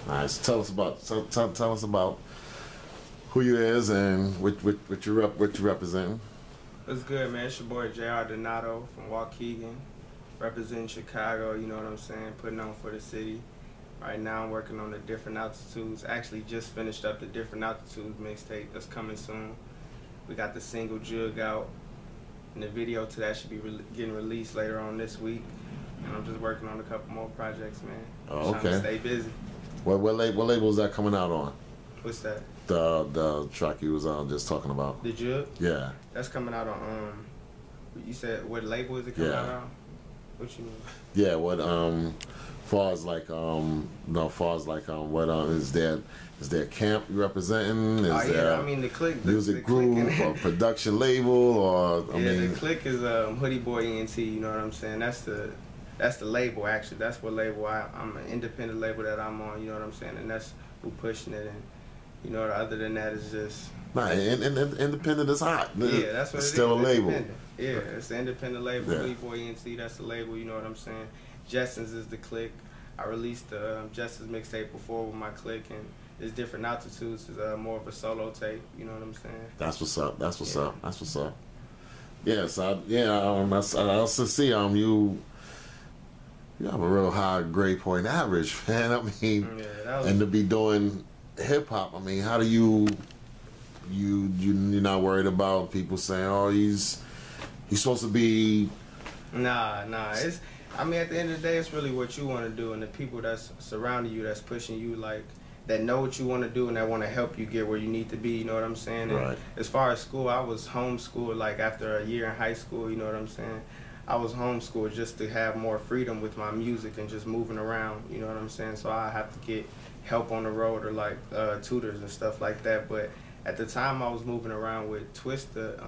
Nice. Tell us about tell us about who you is and what you representing. What's good, man? It's your boy J.R. Donato from Waukegan, representing Chicago. You know what I'm saying? Putting on for the city. Right now, I'm working on the Different Altitudes. Actually, just finished up the Different Altitudes mixtape that's coming soon. We got the single Jug out, and the video to that should be getting released later on this week. And I'm just working on a couple more projects, man. Oh, okay. Trying to stay busy. What label is that coming out on? What's that? The track you was just talking about. The Jug? Yeah. That's coming out on you said what label is it coming out on? What you mean? Yeah, what far as like what is there camp you representing? Is there I mean the Click music the group or production label or I mean the Click is Hoodie Boy ENT, you know what I'm saying? That's the label actually. That's what label I'm an independent label that I'm on, you know what I'm saying? And that's who pushing it, and you know, other than that, it's just independent is hot. Yeah, that's what it's still a label. Yeah, it's the independent label. Yeah. Hoodie Boy ENT, that's the label. You know what I'm saying? Jessens is the Click. I released the Jessens mixtape before with my Click, and it's Different Altitudes. Is more of a solo tape. You know what I'm saying? That's what's up. That's what's up. That's what's up. Yes, I also see you have a real high grade point average, man. I mean, and to be doing hip hop, I mean, how do you're not worried about people saying, "Oh, he's supposed to be"? Nah. It's I mean, at the end of the day, it's really what you want to do, and the people that's surrounding you, that's pushing you, like that know what you want to do and that want to help you get where you need to be. You know what I'm saying? And right. As far as school, I was homeschooled. Like after a year in high school, you know what I'm saying? I was homeschooled just to have more freedom with my music and just moving around. You know what I'm saying? So I have to get help on the road or like tutors and stuff like that. But at the time I was moving around with Twista,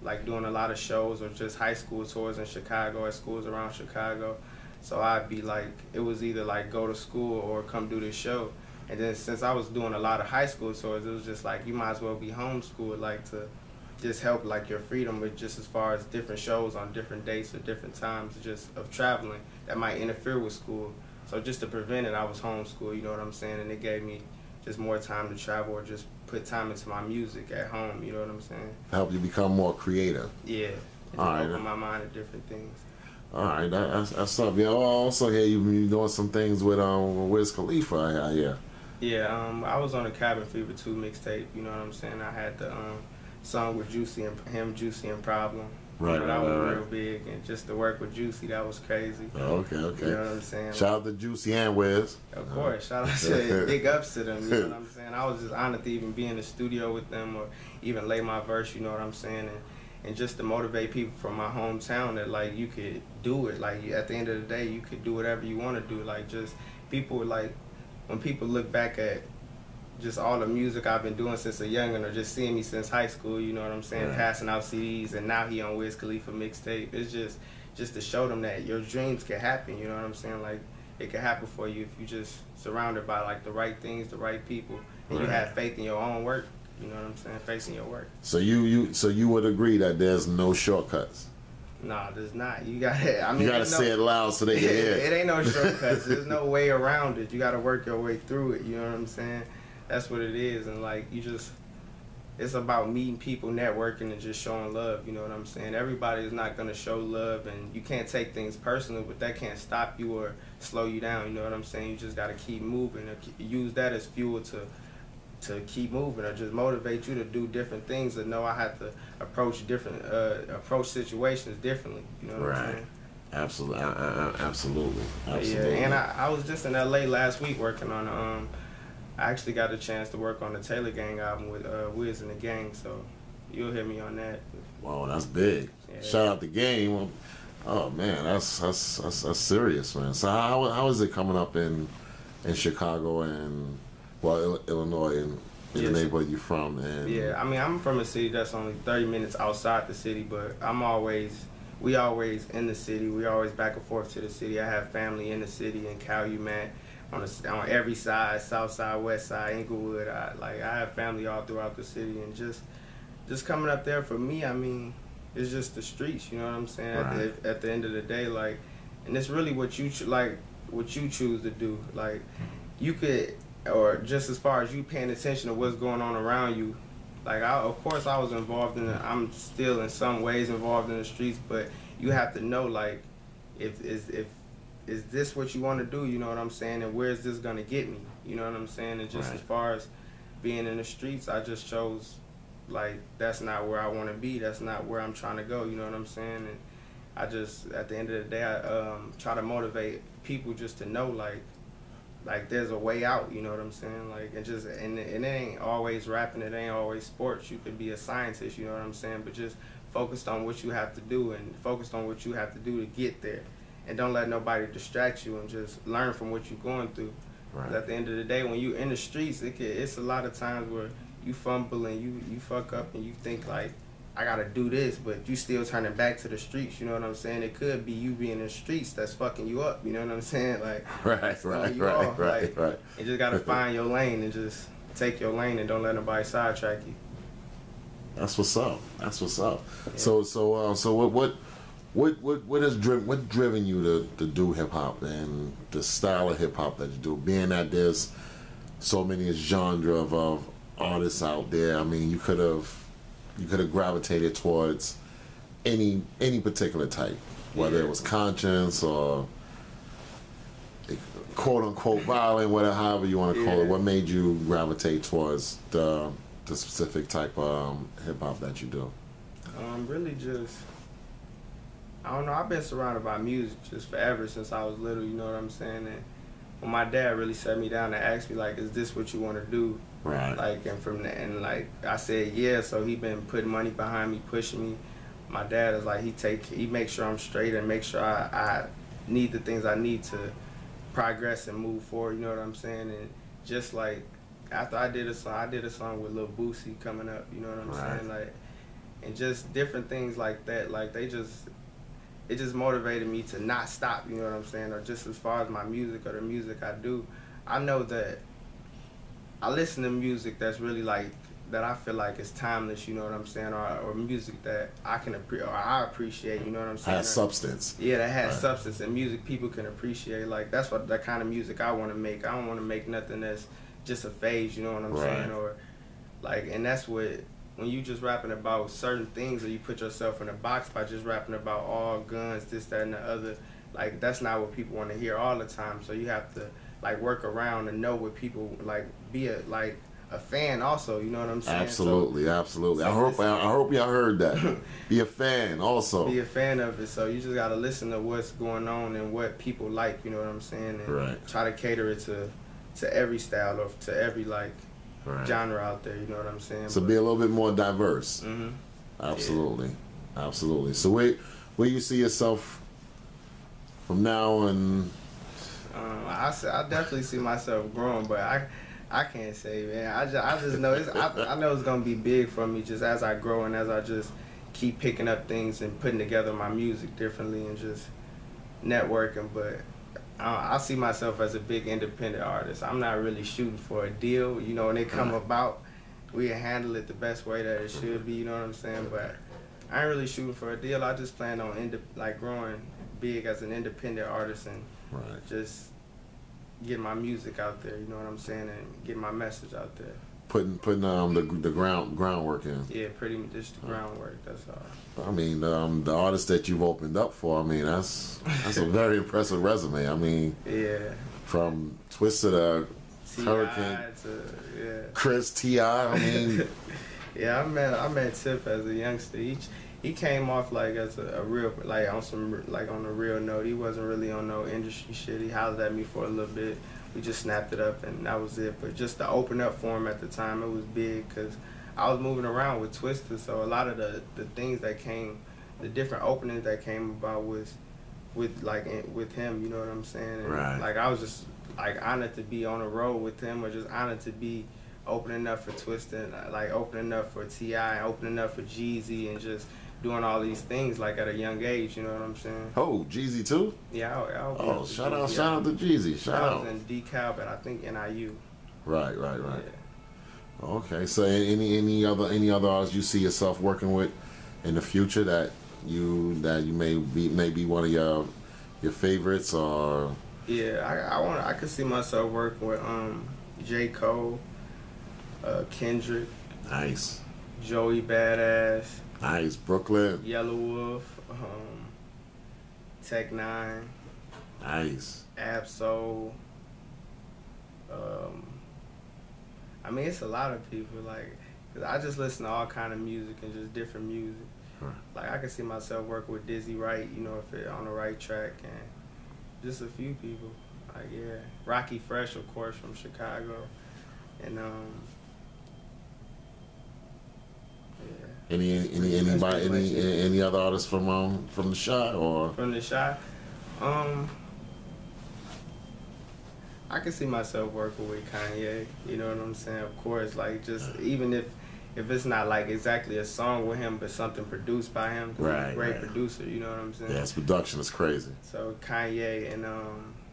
like doing a lot of shows or just high school tours in Chicago at schools around Chicago. So I'd be like, it was either like go to school or come do this show. And then since I was doing a lot of high school tours, it was just like you might as well be homeschooled, like to just help like your freedom with just as far as different shows on different dates or different times just of traveling that might interfere with school. So just to prevent it, I was homeschooled, you know what I'm saying? And it gave me just more time to travel or just put time into my music at home, you know what I'm saying? Help you become more creative. Yeah. All right. Open my mind to different things. All right, that's up. Yeah, I also hear you doing some things with Wiz Khalifa. Yeah, I was on a Cabin Fever 2 mixtape, you know what I'm saying? I had the song with Juicy and Problem. Right, you know, that was real big, and just to work with Juicy, that was crazy. Okay. You know what I'm saying? Shout out to Juicy and Wiz. Of course, shout out to big ups to them, you know what I'm saying? I was just honored to even be in the studio with them or even lay my verse, you know what I'm saying? And just to motivate people from my hometown that like you could do it. Like at the end of the day, you could do whatever you want to do. Like just people like when people look back at just all the music I've been doing since a youngin' or just seeing me since high school, you know what I'm saying, passing out CDs, and now he on Wiz Khalifa mixtape. It's just to show them that your dreams can happen, you know what I'm saying? Like it can happen for you if you just surrounded by like the right things, the right people, and you have faith in your own work, you know what I'm saying, faith in your work. So you would agree that there's no shortcuts? Nah, there's not. You gotta say it loud so they can hear it. It ain't no shortcuts. There's no way around it. You gotta work your way through it, you know what I'm saying? That's what it is, and like it's about meeting people, networking, and just showing love, you know what I'm saying? Everybody is not gonna show love, and you can't take things personal, but that can't stop you or slow you down, you know what I'm saying? You just gotta keep moving, and use that as fuel to keep moving, or just motivate you to do different things, and know I have to approach situations differently, you know what I'm saying? Absolutely. Yeah, and I was just in LA last week working on I actually got a chance to work on the Taylor Gang album with Wiz and the Gang, so you'll hear me on that. Wow, that's big. Yeah. Shout out the Gang. Oh man, that's serious, man. So how is it coming up in Chicago and Illinois and in the neighborhood you're from? And yeah, I mean I'm from a city that's only 30 minutes outside the city, but we always in the city. We always back and forth to the city. I have family in the city in Calumet. On every side, south side, west side, Inglewood. I have family all throughout the city, and just coming up there for me, I mean, it's just the streets, you know what I'm saying? Right. At the end of the day, like, and it's really what you choose to do. Like, you could or just as far as you paying attention to what's going on around you. Like, of course, I was involved in it. I'm still in some ways involved in the streets, but you have to know, like, if is this what you want to do? You know what I'm saying? And where is this gonna get me? You know what I'm saying? And just as far as being in the streets, I just chose, like, that's not where I want to be. That's not where I'm trying to go. You know what I'm saying? And I just, at the end of the day, I try to motivate people just to know, like there's a way out, you know what I'm saying? Like, and it ain't always rapping, it ain't always sports. You could be a scientist, you know what I'm saying? But just focused on what you have to do and focused on what you have to do to get there. And don't let nobody distract you, and just learn from what you're going through. Right. At the end of the day, when you in the streets, it's a lot of times where you fumble and you fuck up and you think, like, I gotta do this, but you still turning back to the streets. You know what I'm saying? It could be you being in the streets that's fucking you up. You know what I'm saying? Like, right. You just gotta find your lane and just take your lane and don't let nobody sidetrack you. That's what's up. That's what's up. Yeah. So what driven you to do hip hop and the style of hip hop that you do? Being that there's so many genre of artists out there. I mean, you could have gravitated towards any particular type, whether it was conscience or quote unquote violent, whatever, however you want to call it. What made you gravitate towards the specific type of hip hop that you do? Really just, I don't know, I've been surrounded by music just forever since I was little, you know what I'm saying? And when my dad really sat me down and asked me, like, is this what you want to do? Right. Like, and like I said, yeah. So he been putting money behind me, pushing me. My dad is like, he makes sure I'm straight and make sure I need the things I need to progress and move forward. You know what I'm saying? And just like after I did a song with Lil Boosie coming up. You know what I'm saying? Like, and just different things like that. Like, it just motivated me to not stop. You know what I'm saying? Or just as far as my music or the music I do, I know that I listen to music that's really like, that I feel like is timeless, you know what I'm saying, or music that I appreciate, you know what I'm saying. Has substance. Yeah, that has substance, and music people can appreciate. Like, that's what that kind of music I want to make. I don't want to make nothing that's just a phase, you know what I'm saying, or like, and that's what, when you just rapping about certain things, or you put yourself in a box by just rapping about all guns, this, that, and the other, like, that's not what people want to hear all the time. So you have to, like, work around and know what people, like, be a fan also, you know what I'm saying? Absolutely. So I hope y'all heard that. Be a fan also. Be a fan of it. So you just gotta listen to what's going on and what people like, you know what I'm saying? And try to cater it to every style or to every, like, genre out there, you know what I'm saying? So be a little bit more diverse. Mm-hmm. Absolutely. So where you see yourself from now and... I definitely see myself growing, but I can't say, man. I just know I know it's gonna be big for me just as I grow and as I just keep picking up things and putting together my music differently and just networking. But I see myself as a big independent artist. I'm not really shooting for a deal. You know, when they come about, we handle it the best way that it should be. You know what I'm saying? But I ain't really shooting for a deal. I just plan on growing big as an independent artist and just getting my music out there, you know what I'm saying, and getting my message out there. Putting the groundwork in. Yeah, pretty much just the groundwork. That's all. I mean, the artists that you've opened up for, I mean, that's a very impressive resume. I mean, from Twisted to Hurricane to Chris T.I. I mean, I met Tip as a youngster. He came off like as a real, like on a real note. He wasn't really on no industry shit. He hollered at me for a little bit. We just snapped it up and that was it. But just to open up for him at the time, it was big because I was moving around with Twisted. So a lot of the things that came, the different openings that came about was with him. You know what I'm saying? And like, I was just like honored to be on the road with him, or just honored to be opening up for Twisted, like opening up for T.I., opening up for Jeezy, and just doing all these things like at a young age, you know what I'm saying? Oh, Jeezy too? Yeah, shout out to Jeezy. Shout out. I was in DeKalb, but I think NIU. Right. Yeah. Okay, so any other artists you see yourself working with in the future that you may be one of your favorites, or? Yeah, I could see myself working with J. Cole, Kendrick. Nice. Joey Badass. Nice. Brooklyn. Yellow Wolf. Tech Nine. Nice. Absol. I mean, it's a lot of people. Like, 'cause I just listen to all kind of music and just different music. Huh. Like, I can see myself working with Dizzy Wright, you know, if it on the right track, and just a few people. Like, yeah, Rocky Fresh, of course, from Chicago, and yeah. Any other artists from the Chi or from the Chi? I can see myself working with Kanye. You know what I'm saying? Of course, like just even if it's not like exactly a song with him, but something produced by him. Right. He's a great producer. You know what I'm saying? Yeah, his production is crazy. So Kanye and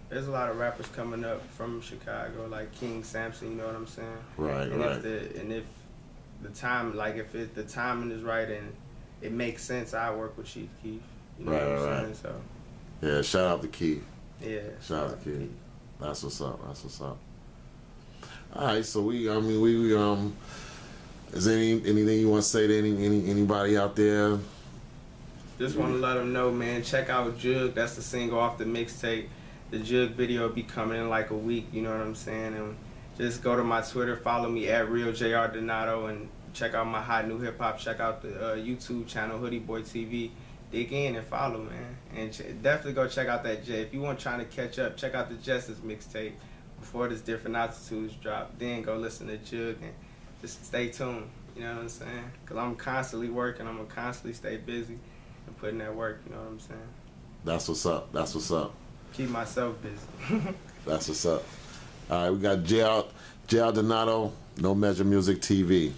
there's a lot of rappers coming up from Chicago, like King Samson. You know what I'm saying? Right. And right. if the timing is right and it makes sense, I work with Chief Keef. You know what I'm saying? So. Yeah, shout out to Keith. Yeah. Shout out to Keith. That's what's up. That's what's up. All right, so is there anything you want to say to anybody out there? Just want to let them know, man. Check out Jug. That's the single off the mixtape. The Jug video will be coming in like a week. You know what I'm saying? And just go to my Twitter, follow me at RealJRDonato, and check out my hot new hip hop. Check out the YouTube channel Hoodie Boy TV. Dig in and follow, man, and definitely go check out that J. If you want trying to catch up, check out the Justice mixtape before this Different Altitudes drop. Then go listen to Jug and just stay tuned. You know what I'm saying? Cause I'm constantly working. I'm gonna constantly stay busy and putting that work. You know what I'm saying? That's what's up. That's what's up. Keep myself busy. That's what's up. All right, we got JR Donato, No Measure Music TV.